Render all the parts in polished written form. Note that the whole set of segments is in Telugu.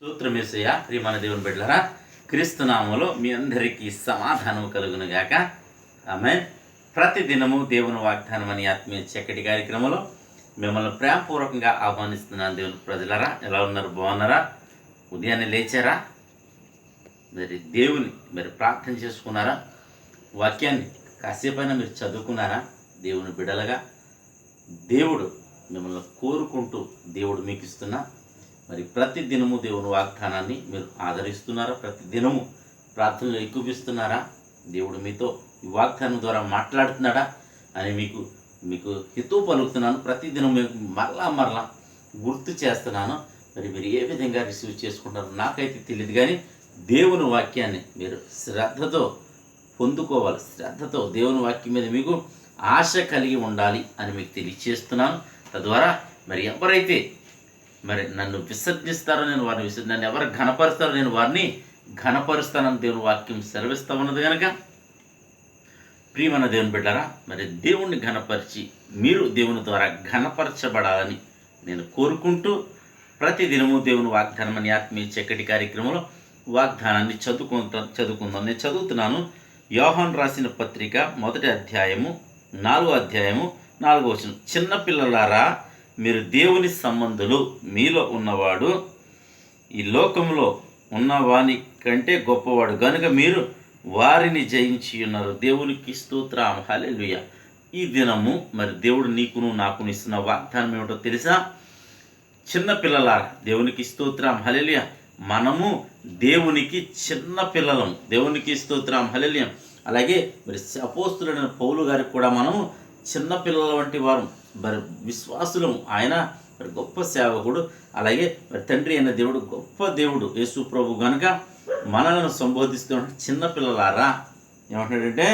స్తోత్రమేసయ్య. ప్రియమైన దేవుని బిడ్డలారా, క్రీస్తు నామములో మీ అందరికీ సమాధానం కలుగును గాక. ఆమేన్. ప్రతిదినము దేవుని వాగ్దానం అనే ఆత్మీయ చక్కటి కార్యక్రమంలో మిమ్మల్ని ప్రేమపూర్వకంగా ఆహ్వానిస్తున్నాను. దేవుని ప్రజలారా, ఎలా ఉన్నారు? బాగున్నారా? ఉదయాన్నే లేచారా? దేవుని ప్రార్థన చేసుకున్నారా? వాక్యాన్ని కాసేపైనా మీరు చదువుకున్నారా? దేవుని బిడలగా దేవుడు మిమ్మల్ని కోరుకుంటూ దేవుడు మీకు ఇస్తున్న ప్రతి దినము దేవుని వాగ్దానాన్ని మీరు ఆదరిస్తున్నారా? ప్రతి దినము ప్రార్థనలు ఎక్కువిస్తున్నారా? దేవుడు మీతో ఈ వాగ్దానం ద్వారా మాట్లాడుతున్నాడా అని మీకు హితవు పలుకుతున్నాను. ప్రతి దినం మీకు మరలా గుర్తు చేస్తున్నాను. మీరు ఏ విధంగా రిసీవ్ చేసుకుంటారో నాకైతే తెలియదు, కానీ దేవుని వాక్యాన్ని మీరు శ్రద్ధతో పొందుకోవాలి. శ్రద్ధతో దేవుని వాక్యం మీద మీకు ఆశ కలిగి ఉండాలి అని మీకు తెలియచేస్తున్నాను. తద్వారా ఎవరైతే నన్ను విసర్జిస్తారో నేను వారిని నన్ను ఎవరు ఘనపరుస్తారో నేను వారిని ఘనపరుస్తానని దేవుని వాక్యం సెలవిస్తూ ఉన్నది కనుక, ప్రియమైన దేవుని బిడ్డారా, దేవుణ్ణి ఘనపరిచి మీరు దేవుని ద్వారా ఘనపరచబడాలని నేను కోరుకుంటూ ప్రతిదినము దేవుని వాగ్దానం అనే ఆత్మీయ చక్కటి కార్యక్రమంలో వాగ్దానాన్ని చదువుకుందాం. నేను చదువుతున్నాను. యోహాను రాసిన పత్రిక 1వ అధ్యాయము 4వ అధ్యాయము 4వ వచనం. చిన్నపిల్లలారా, మీరు దేవుని సంబంధులు, మీలో ఉన్నవాడు ఈ లోకంలో ఉన్నవాని కంటే గొప్పవాడు కనుక మీరు వారిని జయించి ఉన్నారు. దేవునికి స్తోత్రం. హల్లెలూయా. ఈ దినము దేవుడు నీకును నాకును ఇస్తున్న వాగ్దానం ఏమిటో తెలుసా? చిన్నపిల్లలారా, దేవునికి స్తోత్రం. హల్లెలూయా. మనము దేవునికి చిన్న పిల్లలం. దేవునికి స్తోత్రం. హల్లెలూయా. అలాగే అపోస్తులైన పౌలు గారికి కూడా మనము చిన్న పిల్లల వంటి వారు, విశ్వాసులము. ఆయన గొప్ప సేవకుడు, అలాగే తండ్రి అయిన దేవుడు, గొప్ప దేవుడు యేసు ప్రభు కనుక మనలను సంబోధిస్తూ చిన్నపిల్లలారా ఏమంటాడంటే,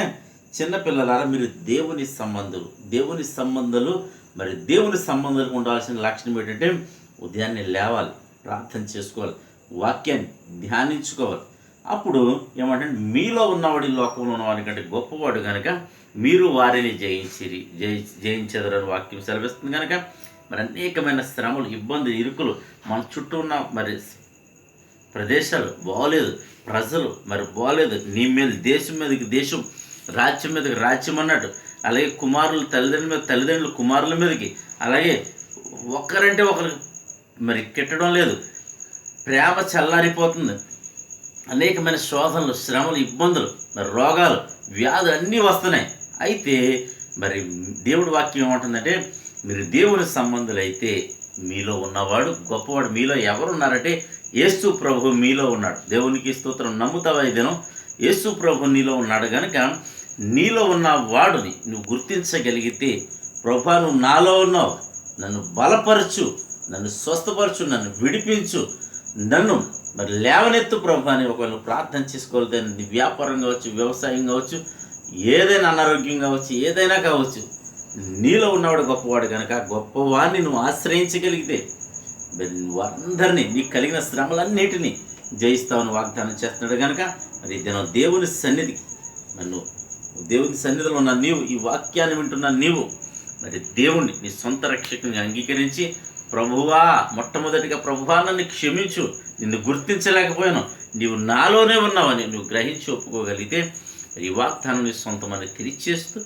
చిన్నపిల్లలారా మీరు దేవుని సంబంధులు. దేవుని సంబంధాలు దేవుని సంబంధాలకు ఉండాల్సిన లక్షణం ఏంటంటే, ఉదయాన్నే లేవాలి, ప్రార్థన చేసుకోవాలి, వాక్యాన్ని ధ్యానించుకోవాలి. అప్పుడు ఏమంటే, మీలో ఉన్నవాడి లోకంలో ఉన్నవాడి కంటే గొప్పవాడు కనుక మీరు వారిని జయించెదరని వాక్యం సెలవిస్తుంది కనుక అనేకమైన శ్రమలు, ఇబ్బందులు, ఇరుకులు, మన చుట్టూ ఉన్న ప్రదేశాలు బాగోలేదు, ప్రజలు బాగోలేదు, నీ మీద దేశం మీదకి దేశం, రాజ్యం మీదకి రాజ్యం అన్నట్టు, అలాగే కుమారులు తల్లిదండ్రులు కుమారుల మీదకి, అలాగే ఒకరంటే ఒకరికి కిట్టడం లేదు, ప్రేమ చల్లారిపోతుంది, అనేకమైన శోధనలు, శ్రమలు, ఇబ్బందులు, రోగాలు, వ్యాధులు అన్నీ వస్తున్నాయి. అయితే దేవుడి వాక్యం ఏమంటుందంటే, మీరు దేవుని సంబంధులైతే మీలో ఉన్నవాడు గొప్పవాడు. మీలో ఎవరున్నారంటే యేసు ప్రభు మీలో ఉన్నాడు. దేవునికి స్తోత్రం. నమ్ముతావా? ఇదేనో యేసు ప్రభు నీలో ఉన్నాడు కనుక నీలో ఉన్న వాడుని నువ్వు గుర్తించగలిగితే, ప్రభా నువ్వు నాలో ఉన్నావు, నన్ను బలపరచు, నన్ను స్వస్థపరచు, నన్ను విడిపించు, నన్ను లేవనెత్తు ప్రభు అని ఒకవేళ ప్రార్థన చేసుకోగలిగితే, నీ వ్యాపారం కావచ్చు, వ్యవసాయం కావచ్చు, ఏదైనా అనారోగ్యం కావచ్చు, ఏదైనా కావచ్చు, నీలో ఉన్నవాడు గొప్పవాడు కనుక గొప్పవాడిని నువ్వు ఆశ్రయించగలిగితే వారందరినీ, నీకు కలిగిన శ్రమలన్నిటినీ జయిస్తావని వాగ్దానం చేస్తున్నాడు కనుక ఇదేనో దేవుని సన్నిధికి దేవుని సన్నిధిలో ఉన్న నీవు, ఈ వాక్యాన్ని వింటున్న నీవు దేవుణ్ణి నీ సొంత రక్షకుని అంగీకరించి, ప్రభువా, మొట్టమొదటిగా ప్రభువా నన్ను క్షమించు, నిన్ను గుర్తించలేకపోయాను, నీవు నాలోనే ఉన్నావని నువ్వు గ్రహించి ఒప్పుకోగలిగితే ఈ వాగ్దానం నీ సొంతమని తెలియచేస్తూ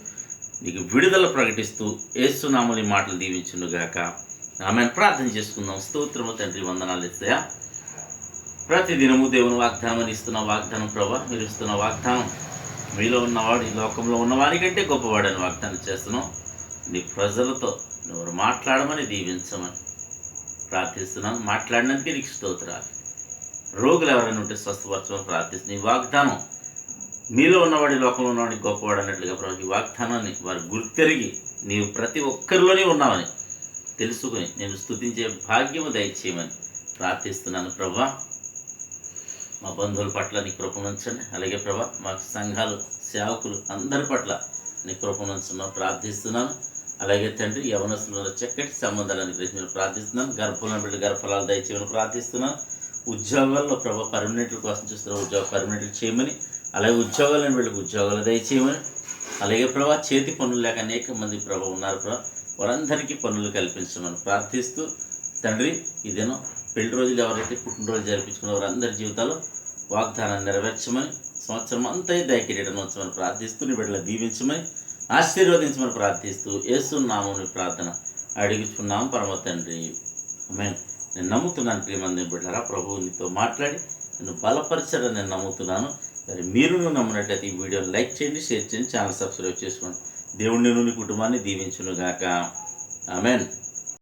నీకు విడుదల ప్రకటిస్తూ యేసునామములో ఈ మాటలు దీవించునుగాక. ఆమెను ప్రార్థన చేసుకుందాం. స్తోత్రము తండ్రి, వందనాలు ఇస్తాయా. ప్రతిదినము దేవుని వాగ్దానం అని ఇస్తున్న వాగ్దానం ప్రభా, మీరు ఇస్తున్న వాగ్దానం మీలో ఉన్నవాడు ఈ లోకంలో ఉన్నవాడి కంటే గొప్పవాడని వాగ్దానం చేస్తున్నాం. నీ ప్రజలతో నువ్వు మాట్లాడమని దీవించమని ప్రార్థిస్తున్నాను. మాట్లాడినందుకే నీకు స్తోత్రాలు. రోగులు ఎవరైనా ఉంటే స్వస్థపరచమని ప్రార్థిస్తున్నాను. ఈ వాగ్దానం మీలో ఉన్నవాడి లోకంలో ఉన్నవాడికి గొప్పవాడు అన్నట్లుగా ప్రభు, ఈ వాగ్దానాన్ని వారు గుర్తెరిగి నీవు ప్రతి ఒక్కరిలోనే ఉన్నావని తెలుసుకుని నేను స్తుతించే భాగ్యము దయచేయమని ప్రార్థిస్తున్నాను. ప్రభా, మా బంధువుల పట్ల నీ కృపనుంచండి. అలాగే ప్రభా, మా సంఘాలు, సేవకులు అందరి పట్ల నీ కృపనుంచమని ప్రార్థిస్తున్నాను. అలాగే తండ్రి, యవనస్తుల చక్కటి సంబంధాలను గ్రహించమని ప్రార్థిస్తున్నాను. గర్భంలో బిడ్డ గర్భఫలాలు దయచేయమని ప్రార్థిస్తున్నాను. ఉద్యోగాల్లో ప్రభా, పర్మనెంట్ల కోసం చూస్తున్న ఉద్యోగ పర్మనెంట్లు చేయమని, అలాగే ఉద్యోగాలను వీళ్ళకి ఉద్యోగాలు దయచేయమని, అలాగే ప్రభా, చేతి పనులు లేక అనేక మంది ప్రభా ఉన్నారు ప్రభా, వారందరికీ పనులు కల్పించమని ప్రార్థిస్తూ తండ్రి, ఇదేనో పెళ్లి రోజులు ఎవరైతే పుట్టినరోజు జరిపించుకున్న వారందరి జీవితాల్లో వాగ్దానాన్ని నెరవేర్చమని, సంవత్సరం అంతా దయకిరీటం ఉంచమని ప్రార్థిస్తూ నీ బిడ్డలు దీవించమని, ఆశీర్వదించమని ప్రార్థిస్తూ యేసు నామమున ప్రార్థన అడుగుచున్నాం పరమ తండ్రి. ఆమేన్. నేను నమ్ముతున్నాను ప్రియమంది బిడ్డలారా, ప్రభువు నీతో మాట్లాడి నన్ను బలపరిచాడని నేను నమ్ముతున్నాను. మరి మీరు నమ్మినట్లయితే ఈ వీడియోని లైక్ చేయండి, షేర్ చేయండి, ఛానల్ సబ్స్క్రైబ్ చేసుకోండి. దేవుడు నేను నీ కుటుంబాన్ని దీవించును గాక. ఆమేన్.